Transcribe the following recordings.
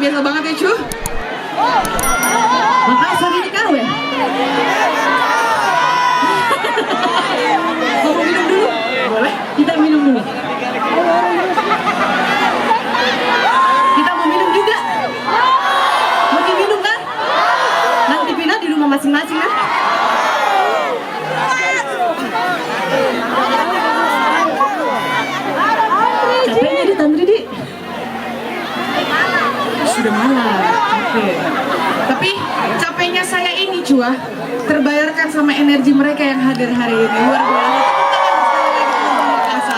biasa banget ya cu. Makassar ini kau ya? Mau minum dulu? Boleh? Kita minum dulu. Kita mau minum juga. Mau diminum kan? Nanti pindah di rumah masing-masing kan? Capeknya di Tantri di? Sudah malam. Capek. Tapi capeknya saya ini cua terbayarkan sama energi mereka yang hadir hari ini. Luar biasa.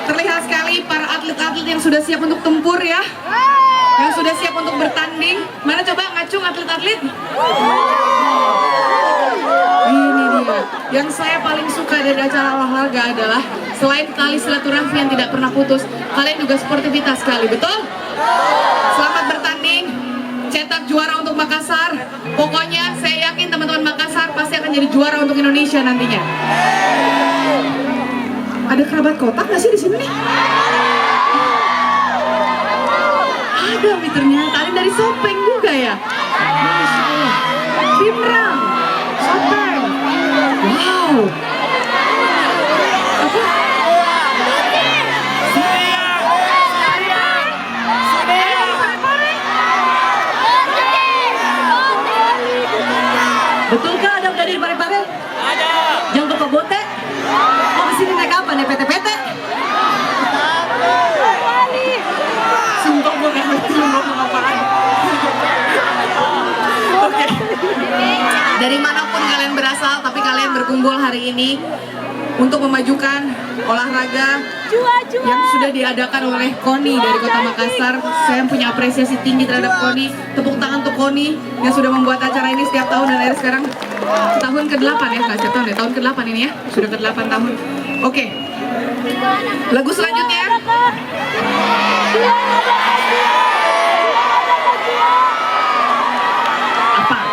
Terlihat sekali para atlet-atlet yang sudah siap untuk tempur ya, yang sudah siap untuk bertanding. Mana coba ngacung atlet-atlet? Ini dia. Yang saya paling suka dari acara olahraga adalah selain tali silaturahmi yang tidak pernah putus, kalian juga sportivitas sekali, betul? Selamat bertanding, cetak juara untuk Makassar. Pokoknya saya yakin teman-teman Makassar pasti akan jadi juara untuk Indonesia nantinya. Ada kerabat kotak nggak sih di sini nih? Ada nih ternyata. Ada dari Sopeng juga ya. Masya Allah. Kimram, Sopeng. Wow. Apa? Betulkah ada dari Parepare? Ada. Yang ke Bote? Oh kesini naik apa nih PT-PT? Sumpah gue gak ngerti lu ngomong apaan. Oke. Dari manapun kalian berasal, tapi kalian berkumpul hari ini untuk memajukan olahraga yang sudah diadakan oleh KONI dari Kota Makassar. Saya punya apresiasi tinggi terhadap KONI. Tepuk tangan untuk KONI yang sudah membuat acara ini setiap tahun dan akhirnya sekarang tahun ke-8 ya, nggak setiap tahun ya, tahun ke-8 ini ya, sudah ke-8 tahun. Oke, lagu selanjutnya.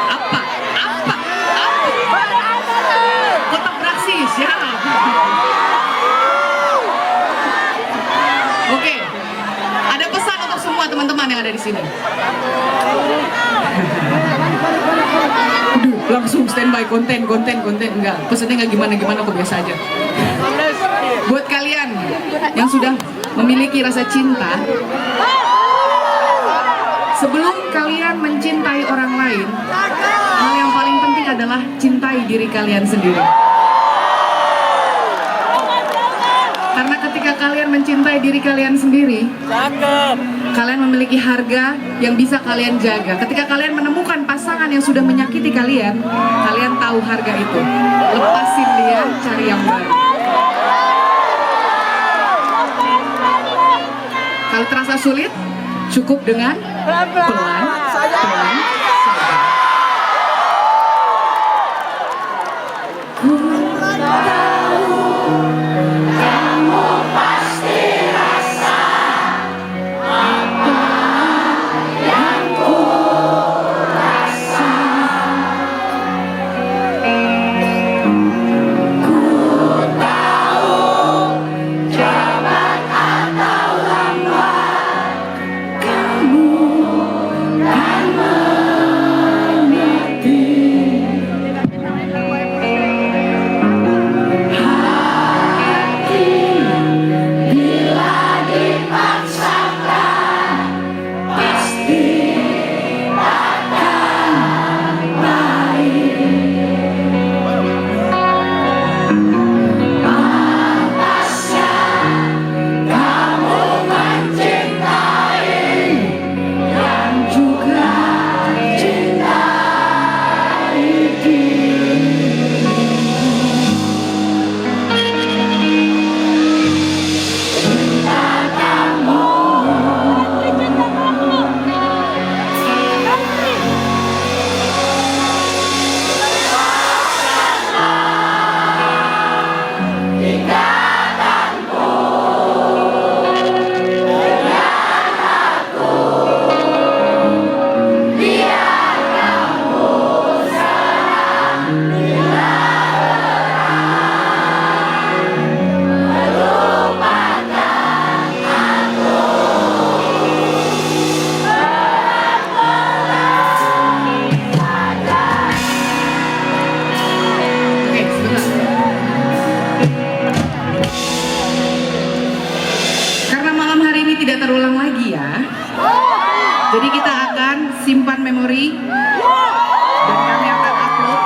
Apa? Kotak beraksi, siap. Oke, ada pesan untuk semua teman-teman yang ada di sini. Aduh, langsung standby konten enggak. Pesannya enggak gimana kok biasa aja. Buat kalian yang sudah memiliki rasa cinta, sebelum kalian mencintai orang lain, hal yang paling penting adalah cintai diri kalian sendiri. Karena ketika kalian mencintai diri kalian sendiri, kalian memiliki harga yang bisa kalian jaga. Ketika kalian menemukan pasangan yang sudah menyakiti kalian, kalian tahu harga itu. Lepasin dia, cari yang baru. Kalau terasa sulit, cukup dengan pelan. Kamu tidak terulang lagi ya. Jadi kita akan simpan memori dan kami akan upload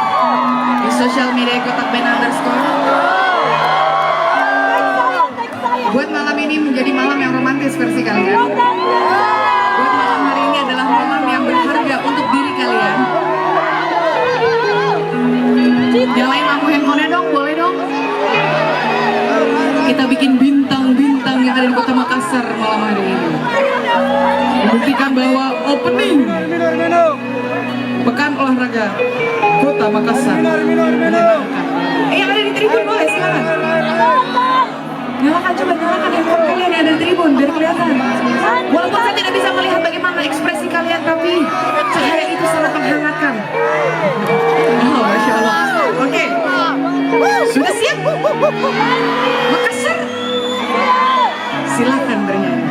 di sosial media Kotak Band underscore. Buat malam ini menjadi malam yang romantis versi kalian. Buat malam hari ini adalah malam yang berharga untuk diri kalian. Yang lain mampu handphonenya dong, boleh dong. Kita bikin bintang-bintang yang ada di Kota Makassar malam hari ini. Membuktikan bahwa opening Pekan Olahraga Kota Makassar. Yang ada di tribun boleh silakan. Nyalakan, coba nyalakan handphone kalian yang ada di tribun biar kelihatan. Walaupun saya tidak bisa melihat bagaimana ekspresi kalian, tapi cahaya itu sangat menghangatkan. Oh, Masya Allah. Oke, sudah siap? Makassar, silakan bernyanyi.